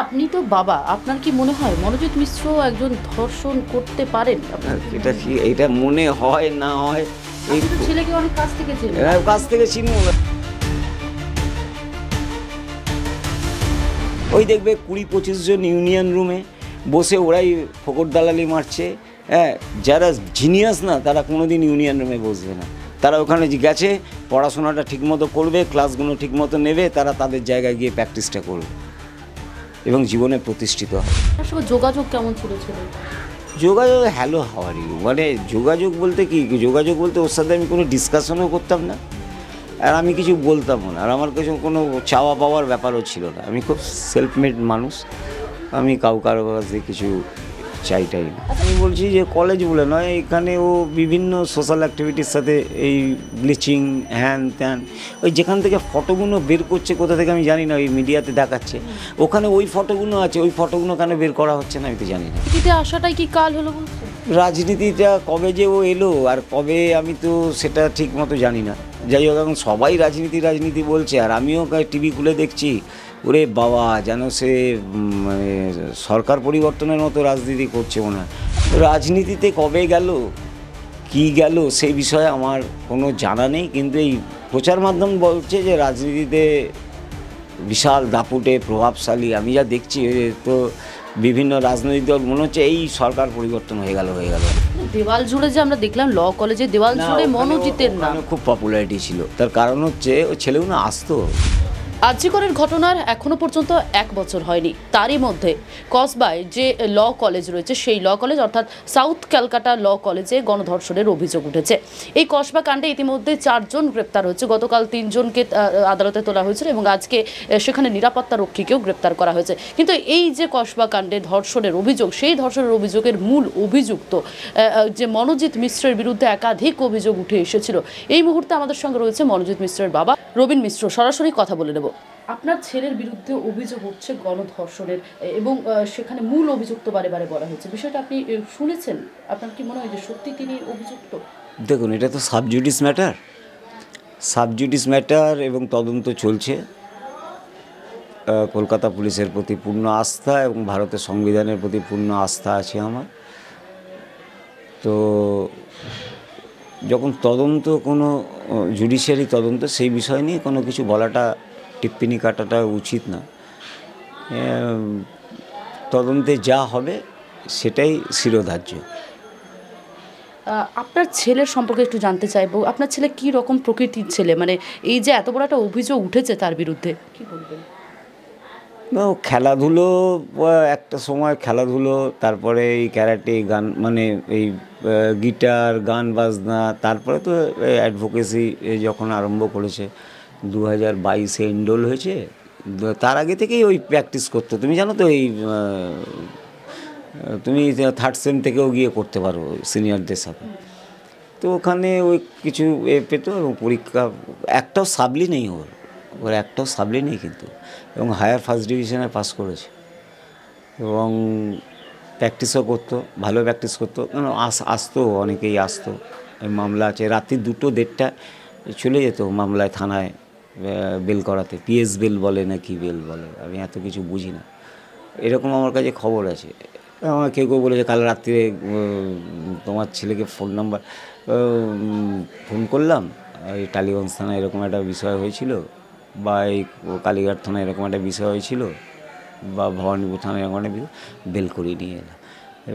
আপনি তো বাবা, আপনার কি মনে হয় মনোজিৎ মিশ্র একজন ধর্ষণ করতে পারেন? এটা মনে হয় না হয় এই আপনি তো ছেলেকে অনেক কাছ থেকে চেনেন। কাছ থেকে চিনি না। ওই দেখবে 20-25 জন ইউনিয়ন রুমে বসে ওরাই ফোকর দালালি মারছে। হ্যাঁ, যারা জিনিয়াস না তারা কোনোদিন ইউনিয়ন রুমে বসবে না। তারা ওখানে গেছে, পড়াশোনাটা ঠিকমতো করবে, ক্লাসগুলো ঠিকমতো নেবে, তারা তাদের জায়গায় গিয়ে প্র্যাকটিসটা করবে এবং জীবনে প্রতিষ্ঠিত হবে। তার সঙ্গে যোগাযোগ কেমন ছিল? যোগাযোগ হ্যালো হাওয়ারি, মানে যোগাযোগ বলতে কি, যোগাযোগ বলতে ওর সাথে আমি কোনো ডিসকাশনও করতাম না, আর আমি কিছু বলতামও না, আর আমার কাছে কোনো চাওয়া পাওয়ার ব্যাপারও ছিল না। আমি খুব সেলফ মেড মানুষ, আমি কারো কাছে কিছু চাইটাই না। আমি বলছি যে কলেজ বলে নয়, এখানে ও বিভিন্ন সোশ্যাল অ্যাক্টিভিটির সাথে এই ব্লিচিং হ্যান ত্যান, ওই যেখান থেকে ফটোগুলো বের করছে কোথা থেকে আমি জানি না, ওই মিডিয়াতে দেখাচ্ছে ওখানে ওই ফটোগুলো আছে, ওই ফটোগুলো কেন বের করা হচ্ছে না আমি তো জানি না। রাজনীতিতে আসাটাই কি কাল হলো বলছেন? রাজনীতিটা কবে যে ও এলো আর কবে, আমি তো সেটা ঠিক মতো জানি না। যাই হোক, এখন সবাই রাজনীতি বলছে, আর আমিও টিভি খুলে দেখছি, ওরে বাবা যেন সে মানে সরকার পরিবর্তনের মতো রাজনীতি করছে মনে হয়। রাজনীতিতে কবে গেল কি গেল সেই বিষয়ে আমার কোনো জানা নেই, কিন্তু এই প্রচার মাধ্যম বলছে যে রাজনীতিতে বিশাল দাপুটে প্রভাবশালী। আমি যা দেখছি তো বিভিন্ন রাজনৈতিক দল মনে হচ্ছে এই সরকার পরিবর্তন হয়ে গেল। দেওয়াল জুড়ে যে আমরা দেখলাম ল কলেজে দেওয়াল জুড়ে মনোজিতের নাম, খুব পপুলারিটি ছিল, তার কারণ হচ্ছে ওই ছেলেগুলো আসতো। আরজিকরের ঘটনার এখনো পর্যন্ত 1 বছর হয়নি, তারই মধ্যে কসবায় যে ল কলেজ রয়েছে সেই ল কলেজ অর্থাৎ সাউথ ক্যালকাটা ল কলেজে গণধর্ষণের অভিযোগ উঠেছে। এই কসবা কাণ্ডে ইতিমধ্যে 4 জন গ্রেপ্তার হয়েছে। গতকাল 3 জনকে আদালতে তোলা হয়েছিল এবং আজকে সেখানে নিরাপত্তা রক্ষীকেও গ্রেপ্তার করা হয়েছে। কিন্তু এই যে কসবা কাণ্ডে ধর্ষণের অভিযোগ, সেই ধর্ষণের অভিযোগের মূল অভিযুক্ত যে মনোজিৎ মিশ্রের বিরুদ্ধে একাধিক অভিযোগ উঠে এসেছিল। এই মুহূর্তে আমাদের সঙ্গে রয়েছে মনোজিৎ মিশ্রের বাবা রবীন মিশ্র, সরাসরি কথা বলে নেব। আপনার ছেলের বিরুদ্ধে অভিযোগ হচ্ছে গণধর্ষণের এবং সেখানে মূল অভিযুক্ত বারে বলা হচ্ছে, বিষয়টা আপনি শুনেছেন? আপনার কি মনে হয় যে সত্যি তিনি অভিযুক্ত? দেখুন, এটা তো সাবজুডিস ম্যাটার এবং তদন্ত চলছে। কলকাতা পুলিশের প্রতি পূর্ণ আস্থা এবং ভারতের সংবিধানের প্রতি পূর্ণ আস্থা আছে আমার। তো যখন তদন্ত, কোনো জুডিশিয়ারি তদন্ত, সেই বিষয় নিয়ে কোনো কিছু বলাটা, টিপ্পনি কাটাটা উচিত না। তদন্তে যা হবে সেটাই শিরোধার্য। আপনার ছেলের সম্পর্কে একটু জানতে চাইবো। আপনার ছেলে কি রকম প্রকৃতির ছেলে? মানে এই যে এত বড় একটা অভিযোগ উঠেছে তার বিরুদ্ধে, কি বলবেন? খেলাধুলো, একটা সময় খেলাধুলো, তারপরে এই ক্যারাটে, গান, মানে এই গিটার, গান বাজনা, তারপরে তো অ্যাডভোকেসি যখন আরম্ভ করেছে 2022-এ এনরোল হয়েছে। তার আগে থেকেই ওই প্র্যাকটিস করতো। তুমি জানো তো, এই তুমি 3rd সেম থেকেও গিয়ে করতে পারো সিনিয়রদের সাথে। তো ওখানে ওই কিছু পেতো এবং পরীক্ষা, একটাও সাবলি নেই ওর একটাও সাবলি নেই কিন্তু, এবং হায়ার ফার্স্ট ডিভিশনে পাস করেছে এবং প্র্যাকটিসও করতো, ভালো প্র্যাকটিস করতো। আসতো, অনেকেই আসতো। মামলা আছে, রাত্রি 2-1:30 চলে যেত মামলায়, থানায় বেল করাতে। পিএস বেল বলে না কি বেল বলে, আমি এত কিছু বুঝি না। এরকম আমার কাছে খবর আছে। আমার কেউ বলেছে কাল রাত্রে তোমার ছেলেকে ফোন করলাম, এই টালিগঞ্জ থানায় এরকম একটা বিষয় হয়েছিল, বা এই কালীঘাট থানায় এরকম একটা বিষয় হয়েছিল, বা ভবানীপুর থানায় এরকম একটা বেল করিয়ে নিয়ে এলাম।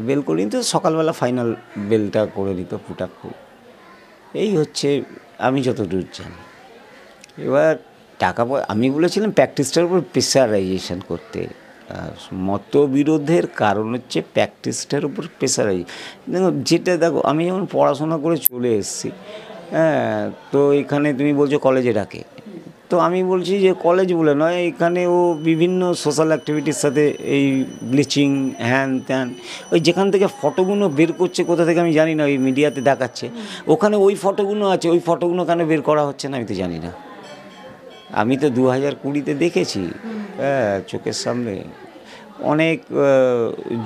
বেল করিয়ে তো সকালবেলা ফাইনাল বেলটা করে দিত ফুটাক করে। এই হচ্ছে আমি যতদূর জানি। এবার আমি বলেছিলাম প্র্যাকটিসটার উপর প্রেশারাইজেশন করতে। মতবিরোধের কারণ হচ্ছে প্র্যাকটিসটার উপর প্রেশারাইজেশন। যেটা দেখো, আমি যখন পড়াশোনা করে চলে এসেছি, হ্যাঁ, তো এখানে তুমি বলছো কলেজে ডাকে, তো আমি বলছি যে কলেজ বলে নয়, এখানে ও বিভিন্ন সোশ্যাল অ্যাক্টিভিটির সাথে এই ব্লিচিং হ্যান ত্যান, ওই যেখান থেকে ফটোগুলো বের করছে কোথা থেকে আমি জানি না, ওই মিডিয়াতে দেখাচ্ছে ওখানে ওই ফটোগুলো আছে, ওই ফটোগুলো কেন বের করা হচ্ছে না আমি তো জানি না। আমি তো 2020-তে দেখেছি, হ্যাঁ, চোখের সামনে অনেক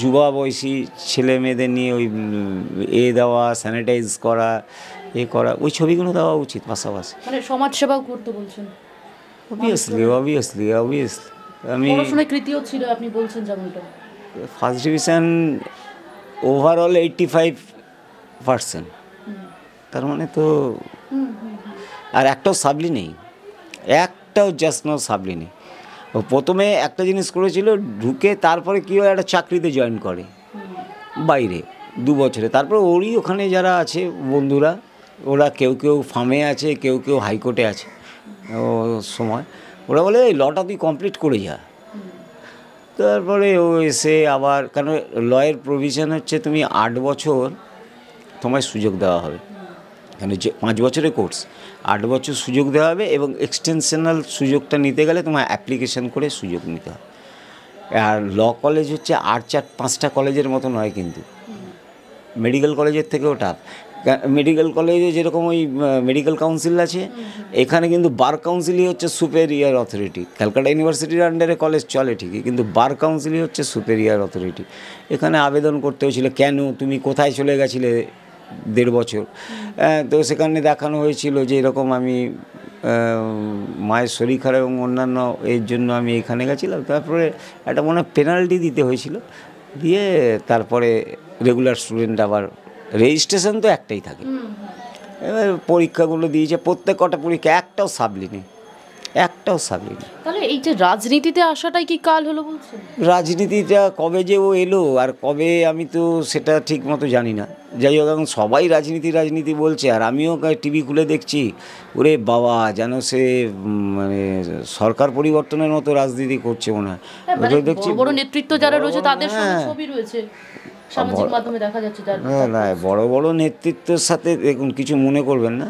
যুবা বয়সী ছেলে মেয়েদের নিয়ে ওই দেওয়া, স্যানিটাইজ করা, ওই ছবিগুলো দেওয়া উচিত পাশাপাশি। মানে সমাজসেবাও করতে বলছেন? অবভিয়াসলি। আমি পড়াশোনায় কৃতিও ছিল আপনি বলছেন যেমনটা। ফার্স্ট ডিভিশন ওভারঅল 85%, তার মানে তো আর একটাও সাবলি নেই, একটাও জাস্ট নো সাবলি নেই। ও প্রথমে একটা জিনিস করেছিল, ঢুকে তারপরে কী হয় একটা চাকরিতে জয়েন করে বাইরে 2 বছরে, তারপর ওরই ওখানে যারা আছে বন্ধুরা, ওরা কেউ কেউ ফার্মে আছে, কেউ কেউ হাইকোর্টে আছে ও সময়, ওরা বলে এই লটা তুই কমপ্লিট করে যা। তারপরে ও এসে আবার, কেন লয়ের প্রভিশন হচ্ছে তুমি 8 বছর তোমায় সুযোগ দেওয়া হবে, কেন যে 5 বছরের কোর্স 8 বছর সুযোগ দেওয়া হবে, এবং এক্সটেনশনাল সুযোগটা নিতে গেলে তোমার অ্যাপ্লিকেশন করে সুযোগ নিতে হবে। আর ল কলেজ হচ্ছে 4-5টা কলেজের মতো নয়, কিন্তু মেডিকেল কলেজের থেকেও টাফ। মেডিকেল কলেজে যেরকম ওই মেডিকেল কাউন্সিল আছে, এখানে কিন্তু বার কাউন্সিলই হচ্ছে সুপেরিয়ার অথরিটি। ক্যালকাটা ইউনিভার্সিটির আন্ডারে কলেজ চলে ঠিকই, কিন্তু বার কাউন্সিলই হচ্ছে সুপেরিয়ার অথরিটি। এখানে আবেদন করতে হয়েছিল, কেন তুমি কোথায় চলে গেছিলে 1.5 বছর, তো সেখানে দেখানো হয়েছিল যে এরকম আমি মায়ের শরীর খারাপ এবং অন্যান্য এর জন্য আমি এখানে গেছিলাম। তারপরে একটা মনে হয় পেনাল্টি দিতে হয়েছিল, দিয়ে তারপরে রেগুলার স্টুডেন্ট আবার রেজিস্ট্রেশন তো একটাই থাকে। এবার পরীক্ষাগুলো দিয়েছে, প্রত্যেক কটা পরীক্ষা একটাও সাবলি নেই, একটাও সাবলি নেই। তাহলে এই যে রাজনীতিতে আসাটাই কি কাল হলো বলছেন? রাজনীতিটা কবে যে ও এলো আর কবে, আমি তো সেটা ঠিক মতো জানি না। যাই হোক, এখন সবাই রাজনীতি বলছে, আর আমিও টিভি খুলে দেখছি, ওরে বাবা যেন সে মানে সরকার পরিবর্তনের মতো রাজনীতি করছে মনে হয়। দেখছি বড় নেতৃত্ব যারা রয়েছে তাদের সঙ্গে ছবি রয়েছে সামাজিক মাধ্যমে দেখা যাচ্ছে। না, বড় বড় নেতৃত্বের সাথে দেখুন, কিছু মনে করবেন না,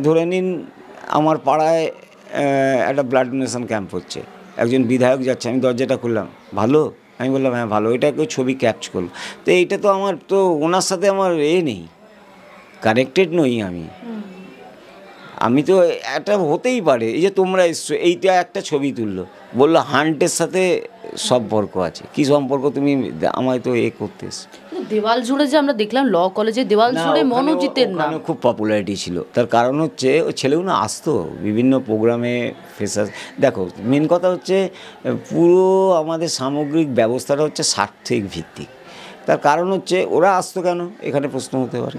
ধরে নিন আমার পাড়ায় একটা ব্লাড ডোনেশন ক্যাম্প হচ্ছে, একজন বিধায়ক যাচ্ছে, আমি দরজাটা খুললাম, ভালো, আমি বললাম হ্যাঁ ভালো, এটা কেউ ছবি ক্যাপচ করলো, তো এইটা তো আমার তো ওনার সাথে আমার নেই, কানেক্টেড নই আমি তো একটা হতেই পারে, এই যে তোমরা এসছো, এইটা একটা ছবি তুললো, বললো হান্টের সাথে সম্পর্ক আছে, কি সম্পর্ক তুমি আমায় তো করতে এসছো। দেওয়াল জুড়ে যে আমরা দেখলাম ল কলেজে দেওয়াল জুড়ে মনোজিতের নাম, খুব পপুলারিটি ছিল, তার কারণ হচ্ছে ওই ছেলেগুলো আসতো বিভিন্ন প্রোগ্রামে, ফেসাস। দেখো মেন কথা হচ্ছে পুরো আমাদের সামগ্রিক ব্যবস্থাটা হচ্ছে স্বার্থিক ভিত্তিক, তার কারণ হচ্ছে ওরা আসতো কেন, এখানে প্রশ্ন হতে পারে,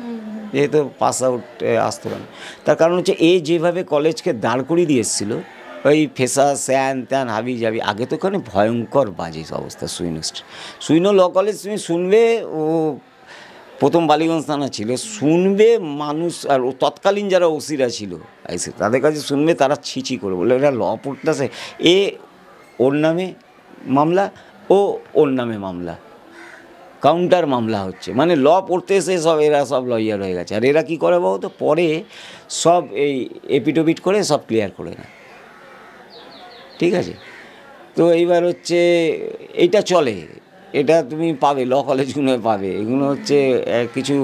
যেহেতু পাস আউট আসতো কেন, তার কারণ হচ্ছে এ যেভাবে কলেজকে দাঁড় করিয়ে দিয়ে এসেছিলো, ওই ফেসা স্যান ত্যান হাবি যাবি, আগে তো ওখানে ভয়ঙ্কর বাজে অবস্থা। সুইনো ল কলেজ তুমি শুনবে, ও প্রথম বালিগঞ্জ থানা ছিল, শুনবে মানুষ, আর ও তৎকালীন যারা ওসিরা ছিল আইসে তাদের কাছে শুনবে, তারা ছিছি করে বলে এরা ল পড়তেছে, এ ওর নামে মামলা, ও ওর নামে মামলা, কাউন্টার মামলা হচ্ছে, মানে ল পড়তে এসে সব এরা সব লয়ার হয়ে গেছে। আর এরা কী করে বলো তো, পরে সব এই এপিটোপিট করে সব ক্লিয়ার করে নেয়, ঠিক আছে। তো এইবার হচ্ছে এইটা চলে, এটা তুমি পাবে ল কলেজগুলো পাবে, এগুলো হচ্ছে কিছু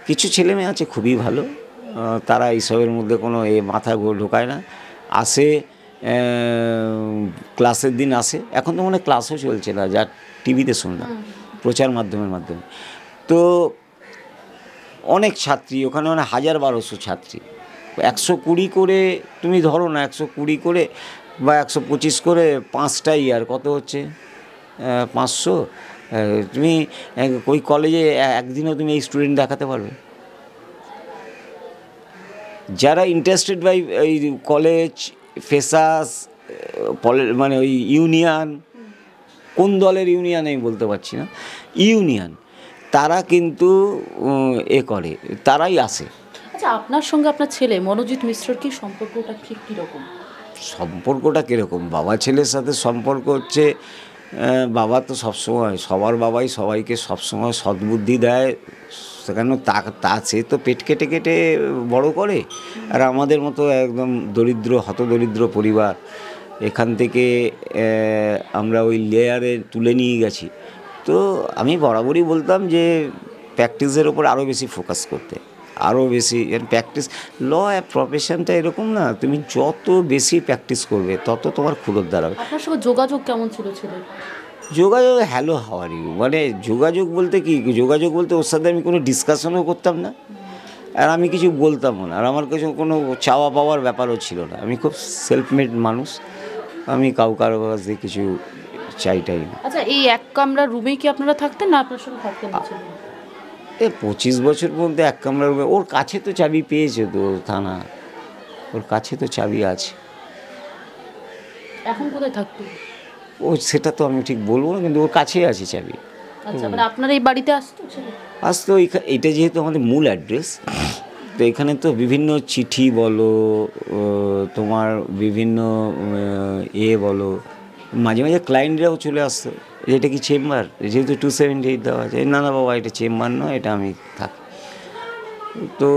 কিছু ছেলে মেয়ে আছে খুবই ভালো, তারা এইসবের মধ্যে কোনো মাথা ঢোকায় না, আসে ক্লাসের দিন আসে, এখন তো মনে হয় ক্লাসও চলছে না, যা টিভিতে শুনলাম প্রচার মাধ্যমে, তো অনেক ছাত্রী ওখানে, মানে 1000-1200 ছাত্রী, 120 করে তুমি ধরো না, 120 করে বা 125 করে 5টা ইয়ার কত হচ্ছে, 500, তুমি ওই কলেজে একদিনও তুমি এই স্টুডেন্ট দেখাতে পারবে? যারা ইন্টারেস্টেড বাই এই কলেজ, ফেসাস, মানে ওই ইউনিয়ন, কোন দলের ইউনিয়ন আমি বলতে পারছি না, ইউনিয়ন, তারা কিন্তু করে, তারাই আসে। আচ্ছা, আপনার সঙ্গে আপনার ছেলে মনোজিৎ মিশ্রর কি সম্পর্কটা ঠিক কীরকম? সম্পর্কটা কীরকম, বাবা ছেলের সাথে সম্পর্ক হচ্ছে, বাবা তো সবসময়, সবার বাবাই সবাইকে সবসময় সদ্বুদ্ধি দেয়, সেখানে সে তো পেট কেটে কেটে বড় করে, আর আমাদের মতো একদম দরিদ্র হতদরিদ্র পরিবার, এখান থেকে আমরা ওই লেয়ারে তুলে নিয়ে গেছি। তো আমি বরাবরই বলতাম যে প্র্যাকটিসের ওপর আরও বেশি ফোকাস করতে, আরও বেশি প্র্যাকটিস। ল প্রফেশনটা এরকম না, তুমি যত বেশি প্র্যাকটিস করবে তত তোমার ক্ষুরোর দাঁড়াবে। আপনার সঙ্গে যোগাযোগ কেমন ছিল ছেলে? যোগাযোগ হ্যালো হাওয়ার ইউ, মানে যোগাযোগ বলতে কি, যোগাযোগ বলতে ওর সাথে আমি কোনো ডিসকাশনও করতাম না, আর আমি কিছু বলতামও না, আর আমার কাছে কোনো চাওয়া পাওয়ার ব্যাপারও ছিল না, আমি খুব সেলফ মেড মানুষ, আমি কারো কাছ দিয়ে কিছু চাইটাই না। আচ্ছা, এই এক কামরার রুমেই কি আপনারা থাকতেন, না আপনার সঙ্গে থাকতেন না ছেলে? 25 বছর পর্যন্ত এক কামরার রুমে, ওর কাছে তো চাবি পেয়েছে তো থানা, ওর কাছে তো চাবি আছে। এখন কোথায় থাকতো? ও সেটা তো আমি ঠিক বলবো না, কিন্তু ওর কাছেই আছে চাবি। আচ্ছা, মানে আপনার এই বাড়িতে আসতো ছেলে? তো এটা যেহেতু আমাদের মূল অ্যাড্রেস, তো এখানে তো বিভিন্ন চিঠি বলো, তোমার বিভিন্ন বলো, মাঝে মাঝে ক্লায়েন্টরাও চলে আসতো, এটা কি চেম্বার, যেহেতু 278 দেওয়া আছে, না না বাবা এটা চেম্বার নয়, এটা আমি থাকি। তো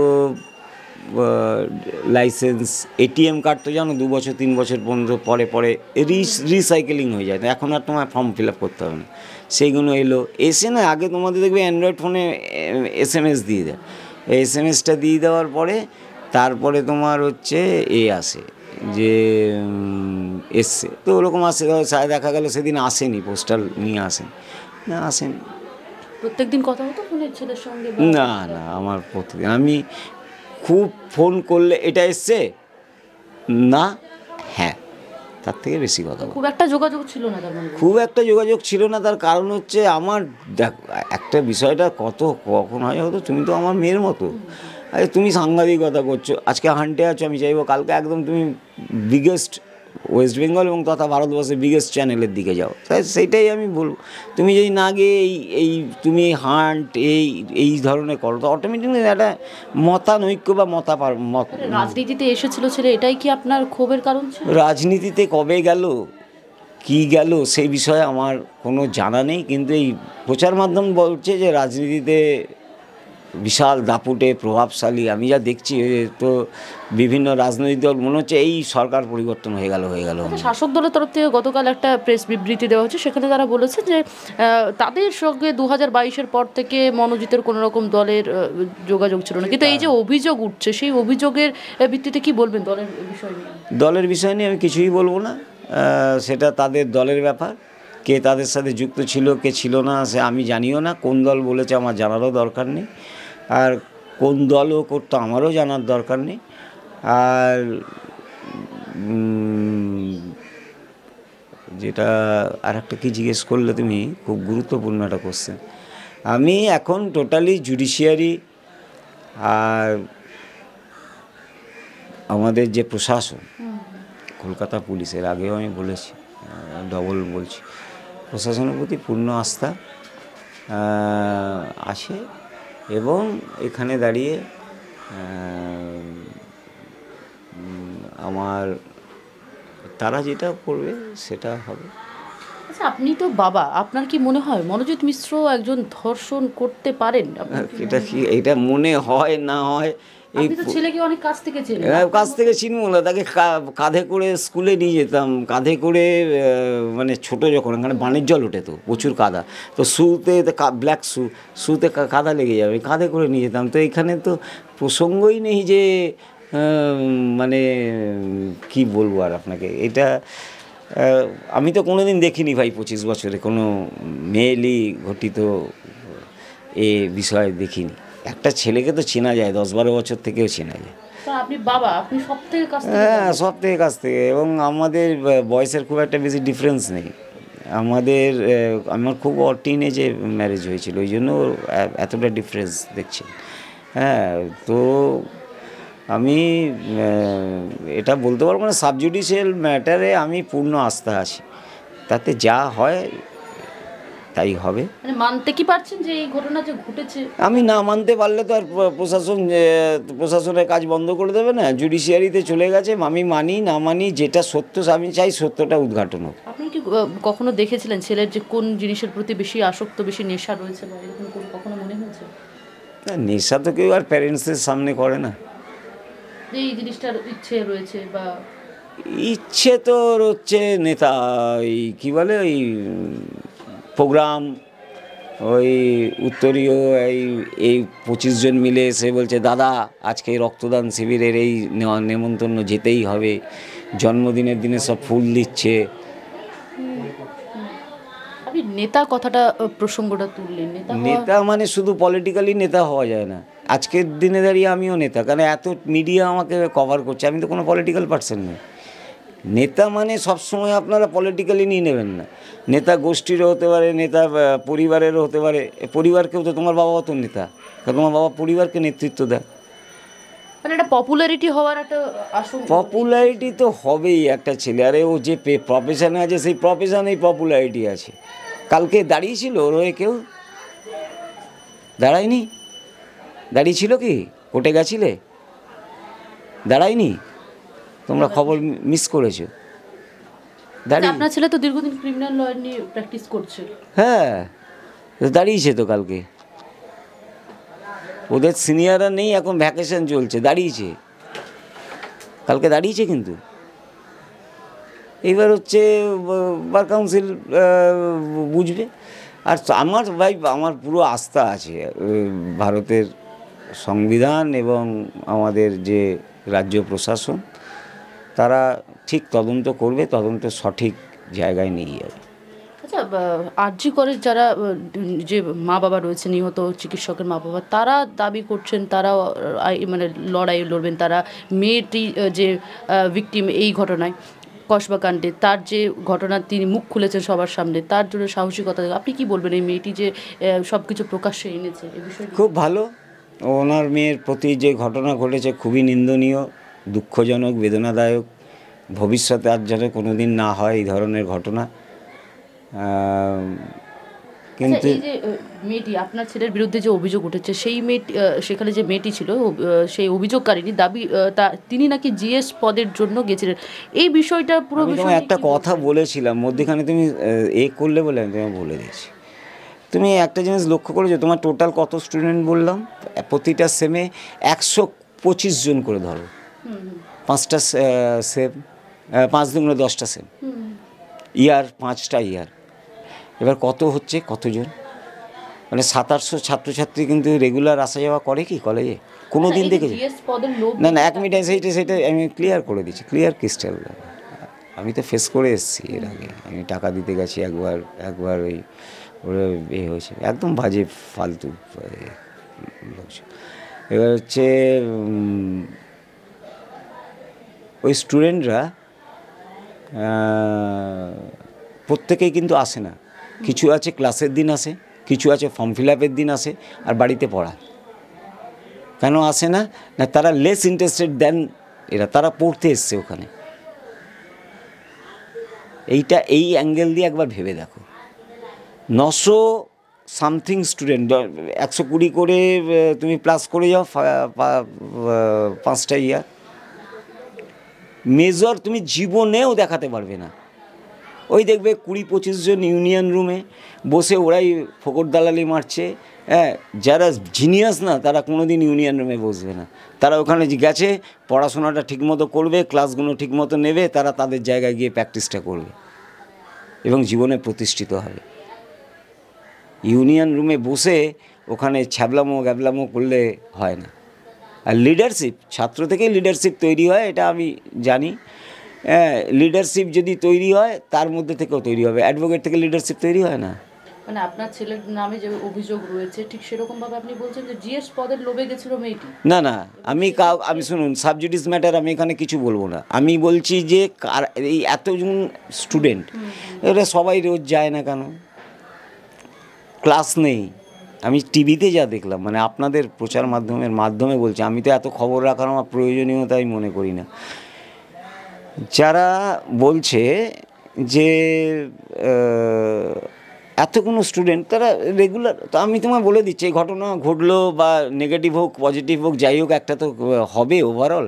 লাইসেন্স, এটিএম কার্ড তো জানো 2 বছর 3 বছর পর্যন্ত পরে পরে রিসাইকেলিং হয়ে যায়, তো এখন আর তোমার ফর্ম ফিল আপ করতে হবে না, সেইগুলো এসে না। আগে তোমাদের দেখবে অ্যান্ড্রয়েড ফোনে SMS দিয়ে দেয়, SMS-টা দিয়ে দেওয়ার পরে তারপরে তোমার হচ্ছে আসে যে এসছে, তো ওরকম আসে, দেখা গেল সেদিন আসেনি, পোস্টাল নিয়ে না আসেনি। প্রত্যেকদিন কথা হতো ফোনের ছেলের সঙ্গে? না না, আমার প্রতিদিন আমি খুব ফোন করলে এটা এসছে না, হ্যাঁ, তার থেকে বেশি কথা বল। খুব একটা যোগাযোগ ছিল না তার মানে? খুব একটা যোগাযোগ ছিল না, তার কারণ হচ্ছে আমার দেখ একটা বিষয়টা কখন হয় হতো, তুমি তো আমার মেয়ের মতো, আরে তুমি সাংবাদিকতা করছো, আজকে হান্টে আছো, আমি চাইবো কালকে একদম তুমি বিগেস্ট ওয়েস্ট বেঙ্গল এবং তথা ভারতবর্ষের বিগেস্ট চ্যানেলের দিকে যাও, তাই সেইটাই আমি বলবো। তুমি যদি না গিয়ে এই তুমি হান্ট এই ধরনের করো, তো অটোমেটিকলি একটা মতানৈক্য বা রাজনীতিতে এসেছিল ছেলে, এটাই কি আপনার ক্ষোভের কারণ ছিল? রাজনীতিতে কবে গেল কি গেল সেই বিষয়ে আমার কোনো জানা নেই, কিন্তু এই প্রচার মাধ্যম বলছে যে রাজনীতিতে বিশাল দাপুটে প্রভাবশালী। আমি যা দেখছি তো বিভিন্ন রাজনৈতিক দল মনে হচ্ছে এই সরকার পরিবর্তন হয়ে গেল। শাসক দলের তরফ থেকে গতকাল একটা প্রেস বিবৃতি দেওয়া হচ্ছে, সেখানে তারা বলেছে যে তাদের সঙ্গে 2022-এর পর থেকে মনোজিতের কোনো রকম দলের যোগাযোগ ছিল না, কিন্তু এই যে অভিযোগ উঠছে সেই অভিযোগের ভিত্তিতে কি বলবেন দলের বিষয় নিয়ে? দলের বিষয় নিয়ে আমি কিছুই বলবো না, সেটা তাদের দলের ব্যাপার, কে তাদের সাথে যুক্ত ছিল কে ছিল না সে আমি জানিও না, কোন দল বলেছে আমার জানারও দরকার নেই, আর কোন দলও করতো আমারও জানার দরকার নেই। আর যেটা আর একটা কি জিজ্ঞেস করলে তুমি, খুব গুরুত্বপূর্ণ একটা কোশ্চেন। আমি এখন টোটালি জুডিশিয়ারি আর আমাদের যে প্রশাসন, কলকাতা পুলিশের, আগেও আমি বলেছি, ডবল বলছি, প্রশাসনের প্রতি পূর্ণ আস্থা আছে, এবং এখানে দাঁড়িয়ে আমার তারা যেটা করবে সেটা হবে। আচ্ছা, আপনি তো বাবা, আপনার কি মনে হয় মনোজিৎ মিশ্র একজন ধর্ষণ করতে পারেন? এটা মনে হয় না হয়, এই ছেলেকে অনেক কাছ থেকে চিনবো না, তাকে কাঁধে করে স্কুলে নিয়ে যেতাম, কাঁধে করে, মানে ছোট যখন এখানে বাণিজ্য ওঠে তো প্রচুর কাদা, তো শুতে ব্ল্যাক শুতে কাদা লেগে যাবে, কাঁধে করে নিয়ে যেতাম। তো এখানে তো প্রসঙ্গই নেই যে মানে কি বলবো আর আপনাকে, এটা আমি তো কোনোদিন দেখিনি ভাই 25 বছরে কোনো মেয়েলি ঘটিত বিষয় দেখিনি। একটা ছেলেকে তো চেনা যায়, 10-12 বছর থেকেও চেনা যায়। আপনি বাবা, আপনি সব থেকে কাছ থেকে? হ্যাঁ, সব থেকে কাছ থেকে, এবং আমাদের বয়সের খুব একটা বেশি ডিফারেন্স নেই। আমার খুব টিনেজে ম্যারেজ হয়েছিল, ওই জন্য এতটা ডিফারেন্স দেখছি। হ্যাঁ, তো আমি এটা বলতে পারবো না, সাবজুডিশিয়াল ম্যাটারে আমি পূর্ণ আস্থা আছি, তাতে যা হয় তাই হবে। মানে মানতে কি পারছেন যে এই ঘটনা যে ঘটেছে? আমি না মানতে পারলে তো আর প্রশাসনের কাজ বন্ধ করে দেবে না, জুডিশিয়ারিতে চলে গেছে, আমি মানি না মানি, যেটা সত্য আমি চাই সত্যটা উদ্ঘাটন হোক। আপনি কি কখনো দেখেছিলেন ছেলের যে কোন জিনিসের প্রতি বেশি আসক্ত, বেশি নেশা রয়েছে, বা এরকম কখনো মনে হয়েছে? না, নেশা তো কেউ আর প্যারেন্টসের সামনে করে না, এই জিনিসটার ইচ্ছে রয়েছে, বা ইচ্ছে তো হচ্ছে নেতা, ওই কী বলে, ওই প্রোগ্রাম, ওই উত্তরীয় এই 25 জন মিলে এসে বলছে দাদা আজকে রক্তদান শিবিরের এই নেমন্তন্ন যেতেই হবে, জন্মদিনের দিনে সব ফুল দিচ্ছে। আপনি নেতা কথাটা প্রসঙ্গটা তুললেন, নেতা মানে শুধু পলিটিক্যালি নেতা হওয়া যায় না। আজকের দিনে দাঁড়িয়ে আমিও নেতা, কারণ এত মিডিয়া আমাকে কভার করছে, আমি তো কোনো পলিটিক্যাল পার্সন নই, নেতা মানে সবসময় আপনারা পলিটিক্যালি নিয়ে নেবেন না। নেতা গোষ্ঠীরও হতে পারে, নেতা পরিবারেরও হতে পারে। পরিবারকেও তো, তোমার বাবাও তো নেতা, কারণ তোমার বাবা পরিবারকে নেতৃত্ব দেয়। মানে একটা পপুলারিটি হওয়ার একটা পপুলারিটি তো হবেই একটা ছেলে, আরে ও যে প্রফেশনে আছে সেই প্রফেশনেই পপুলারিটি আছে। কালকে দাঁড়িয়েছিল ওর হয়ে কেউ? দাঁড়ায়নি। দাঁড়িয়েছিল কি? কোর্টে গেছিলে? দাঁড়ায়নি। তোমরা খবর মিস করেছো। আপনার ছেলে তো দীর্ঘদিন ক্রিমিনাল ল নিয়ে প্র্যাকটিস করছে। হ্যাঁ, দাঁড়িয়েছে তো কালকে। ওদের সিনিয়ররা নেই, এখন ভ্যাকেশন চলছে, দাঁড়িয়েছে কালকে, দাঁড়িয়েছে। কিন্তু এইবার হচ্ছে বার কাউন্সিল বুঝবে। আর আমার ভাই, আমার পুরো আস্থা আছে ভারতের সংবিধান এবং আমাদের যে রাজ্য প্রশাসন, তারা ঠিক তদন্ত করবে, তদন্ত সঠিক জায়গায় নিয়ে যাবে। আচ্ছা, আরজি করের যারা যে মা বাবা রয়েছে, নিহত চিকিৎসকের মা বাবা, তারা দাবি করছেন তারা মানে লড়াই লড়বেন, তারা মেয়েটি যে ভিকটিম এই ঘটনায় কসবা কাণ্ডে, তার যে ঘটনা তিনি মুখ খুলেছেন সবার সামনে, তার জন্য সাহসিকতা। আপনি কি বলবেন এই মেয়েটি যে সব কিছু প্রকাশ্যে এনেছে এই বিষয়ে? খুব ভালো। ওনার মেয়ের প্রতি যে ঘটনা ঘটেছে খুবই নিন্দনীয়, দুঃখজনক, বেদনাদায়ক। ভবিষ্যতে আর যেন কোনো দিন না হয় এই ধরনের ঘটনা। কিন্তু এই যে মেয়েটি, আপনার ছেলের বিরুদ্ধে যে অভিযোগ উঠেছে, সেই মেয়েটি, সেখানে যে মেয়েটি ছিল সেই অভিযোগকারিনী দাবি তিনি নাকি জিএস পদের জন্য গেছিলেন। এই বিষয়টা পুরো বিষয় একটা কথা বলেছিলাম মধ্যখানে, তুমি করলে বলে আমি তোমায় বলে দিয়েছি। তুমি একটা জিনিস লক্ষ্য করেছো, তোমার টোটাল কত স্টুডেন্ট বললাম? প্রতিটা সেমে 125 জন করে ধরো, 5টা সেম, 5 দুগুণে 10টা সেম, ইয়ার 5টা ইয়ার। এবার কত হচ্ছে, কতজন? মানে 700-800 ছাত্রছাত্রী কিন্তু রেগুলার আসা যাওয়া করে কি কলেজে? কোনো দিন দেখেছি? না না, 1 মিনিট, সেটা আমি ক্লিয়ার করে দিচ্ছি, ক্লিয়ার ক্রিস্টাল। আমি তো ফেস করে এসেছি এর আগে, আমি টাকা দিতে গেছি একবার ওই ওরা হয়েছে, একদম বাজে ফালতু লোকজন। এবার হচ্ছে ওই স্টুডেন্টরা প্রত্যেকেই কিন্তু আসে না। কিছু আছে ক্লাসের দিন আসে, কিছু আছে ফর্ম ফিল আপের দিন আসে, আর বাড়িতে পড়া। কেন আসে না? না, তারা লেস ইন্টারেস্টেড দেন এরা, তারা পড়তে এসছে ওখানে। এই অ্যাঙ্গেল দিয়ে একবার ভেবে দেখো। 900 সামথিং স্টুডেন্ট, 120 করে তুমি প্লাস করে যাও 5টা ইয়ার, মেজর তুমি জীবনেও দেখাতে পারবে না। ওই দেখবে 20-25 জন ইউনিয়ন রুমে বসে ওরাই ফোকর দালালি মারছে। হ্যাঁ, যারা জিনিয়াস না তারা কোনো দিন ইউনিয়ন রুমে বসবে না, তারা ওখানে গেছে পড়াশোনাটা ঠিকমতো করবে, ক্লাসগুলো ঠিকমতো নেবে, তারা তাদের জায়গায় গিয়ে প্র্যাকটিসটা করবে এবং জীবনে প্রতিষ্ঠিত হবে। ইউনিয়ন রুমে বসে ওখানে ছ্যাবলামো গ্যাবলামো করলে হয় না। আর লিডারশিপ, ছাত্র থেকেই লিডারশিপ তৈরি হয়, এটা আমি জানি। লিডারশিপ যদি তৈরি হয়, তার মধ্যে থেকেও তৈরি হবে। অ্যাডভোকেট থেকে লিডারশিপ তৈরি হয় না। মানে আপনার ছেলের নামে যে অভিযোগ রয়েছে, ঠিক সেরকমভাবে আপনি বলছেন যে জিএস পদের লোভে গেছিল মেয়েটি? না না, আমি শুনুন, সাবজুডিস ম্যাটার, আমি এখানে কিছু বলবো না। আমি বলছি যে এই এতজন স্টুডেন্ট, এরা সবাই রোজ যায় না কেন? ক্লাস নেই। আমি টিভিতে যা দেখলাম, মানে আপনাদের প্রচার মাধ্যমে বলছি, আমি তো এত খবর রাখার আমার প্রয়োজনীয়তা আমি মনে করি না। যারা বলছে যে এতগুলো স্টুডেন্ট, তারা রেগুলার, তো আমি তোমায় বলে দিচ্ছি, এই ঘটনা ঘটলো বা নেগেটিভ হোক পজিটিভ হোক যাই হোক, একটা তো হবে ওভারঅল।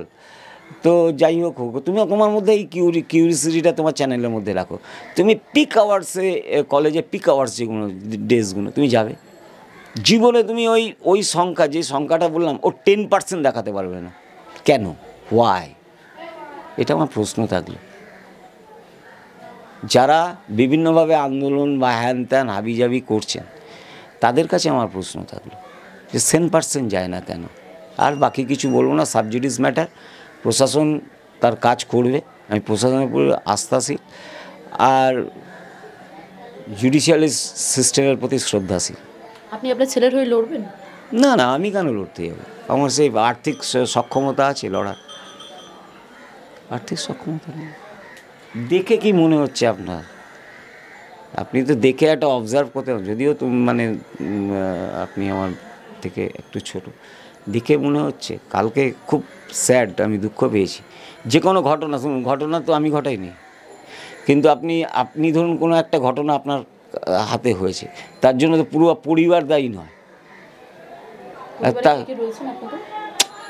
তো যাই হোক তুমি তোমার মধ্যে এই কিউরিসিটিটা তোমার চ্যানেলের মধ্যে রাখো। তুমি পিক আওয়ার্সে, কলেজে পিক আওয়ার্স যেগুলো ডেজগুলো তুমি যাবে, জীবনে তুমি ওই সংখ্যা, যে সংখ্যাটা বললাম, ও 10% দেখাতে পারবে না। কেন? ওয়াই? এটা আমার প্রশ্ন থাকলো। যারা বিভিন্নভাবে আন্দোলন বা হ্যান ত্যান হাবিজাবি করছেন, তাদের কাছে আমার প্রশ্ন থাকলো যে 10% যায় না কেন? আর বাকি কিছু বলবো না, সাবজুডিস ম্যাটার, প্রশাসন তার কাজ করবে, আমি প্রশাসনের উপর আস্থাশীল আর জুডিশিয়াল সিস্টেমের প্রতি শ্রদ্ধাশীল। আপনি আপনার ছেলের হয়ে লড়বেন? না না, আমি কেন লড়তে যাবো? আমার সেই আর্থিক সক্ষমতা আছে লড়ার, আর্থিক সক্ষমতা নেই। দেখে কি মনে হচ্ছে আপনার? আপনি তো দেখে একটা অবজার্ভ করতে হবে, যদিও তুমি মানে আপনি আমার থেকে একটু ছোট, দেখে মনে হচ্ছে কালকে খুব স্যাড, আমি দুঃখ পেয়েছি। যে কোনো ঘটনা, শুনুন, ঘটনা তো আমি ঘটাইনি, কিন্তু আপনি ধরুন কোনো একটা ঘটনা আপনার হাতে হয়েছে, তার জন্য তো পুরো পরিবার দায়ী নয়।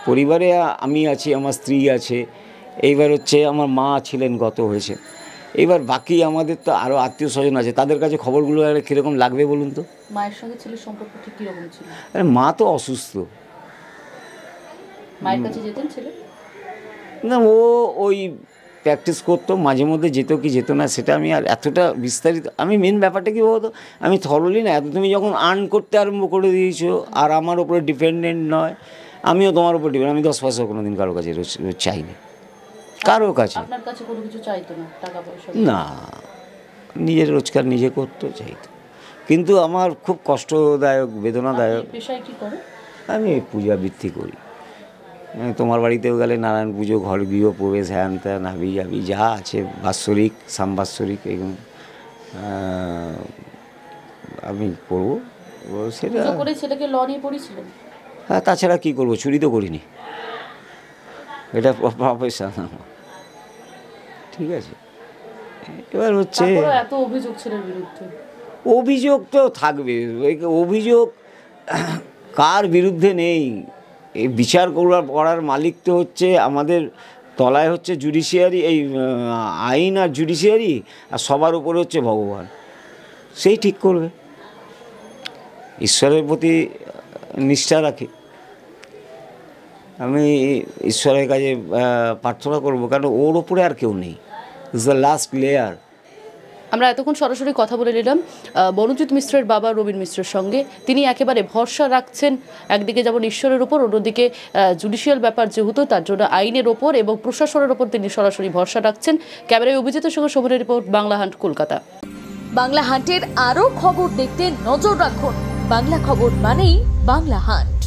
পরিবারে আমি আছি, আমার স্ত্রী আছে, এইবার হচ্ছে আমার মা ছিলেন, গত হয়েছে, এবার বাকি আমাদের তো আরও আত্মীয় স্বজন আছে, তাদের কাছে খবরগুলো কীরকম লাগবে বলুন তো? মায়ের সঙ্গে ছেলের সম্পর্ক ঠিক কীরকম ছিল? আরে মা তো অসুস্থ। মায়ের কাছে যেতেন ছেলে? না, ও ওই প্র্যাকটিস করতো, মাঝে মধ্যে যেত কি যেত না সেটা আমি আর এতটা বিস্তারিত, আমি মেন ব্যাপারটা কী বলতো, আমি থরলি না, এত তুমি যখন আর্ন করতে আরম্ভ করে দিয়েছো আর আমার ওপরে ডিপেন্ডেন্ট নয়, আমিও তোমার উপর ডিপেন্ড, আমি 10 পয়সা কোনো দিন কারো কাছে চাইনি, কারো কাছে। আপনার কাছে কোনো কিছু চাইতো না, টাকা পয়সা না, নিজের রোজগার নিজে করতে চাইতো, কিন্তু আমার খুব কষ্টদায়ক, বেদনাদায়ক। পেশায় কী করে? আমি পূজাবৃত্তি করি, তোমার বাড়িতেও গেলে নারায়ণ পুজো, ঘর গৃহ প্রবেশ, হ্যান ত্যান হাবি জাবি যা আছে, বাৎসরিক সামবাৎসরিক এগুলো আমি করবো, সেটা করে ছেলেকে ল নিয়ে পড়েছিলেন। হ্যাঁ, তাছাড়া কী করবো, চুরি তো করিনি, এটা প্রফেশন আমার, ঠিক আছে। এবার হচ্ছে এত অভিযোগ ছেলের বিরুদ্ধে, অভিযোগ তো থাকবে, অভিযোগ কার বিরুদ্ধে নেই? এই বিচার করার মালিক তো হচ্ছে আমাদের তলায় হচ্ছে জুডিশিয়ারি, এই আইন আর জুডিশিয়ারি, আর সবার উপরে হচ্ছে ভগবান, সেই ঠিক করবে। ঈশ্বরের প্রতি নিষ্ঠা রাখি, আমি ঈশ্বরের কাছে প্রার্থনা করবো, কারণ ওর ওপরে আর কেউ নেই, ইজ দ্য লাস্ট লেয়ার। আমরা এতক্ষণ সরাসরি কথা বলে নিলাম বনজিৎ মিশ্রের বাবা রবীন মিশ্রের সঙ্গে। তিনি একেবারে ভরসা রাখছেন একদিকে যেমন ঈশ্বরের ওপর, অন্যদিকে জুডিশিয়াল ব্যাপার যেহেতু, তার জন্য আইনের ওপর এবং প্রশাসনের ওপর তিনি সরাসরি ভরসা রাখছেন। ক্যামেরায় অভিজিতের সঙ্গে শোভনের রিপোর্ট, বাংলা হান্ট, কলকাতা। বাংলা হান্টের আরও খবর দেখতে নজর রাখুন। বাংলা খবর মানেই বাংলা হান্ট।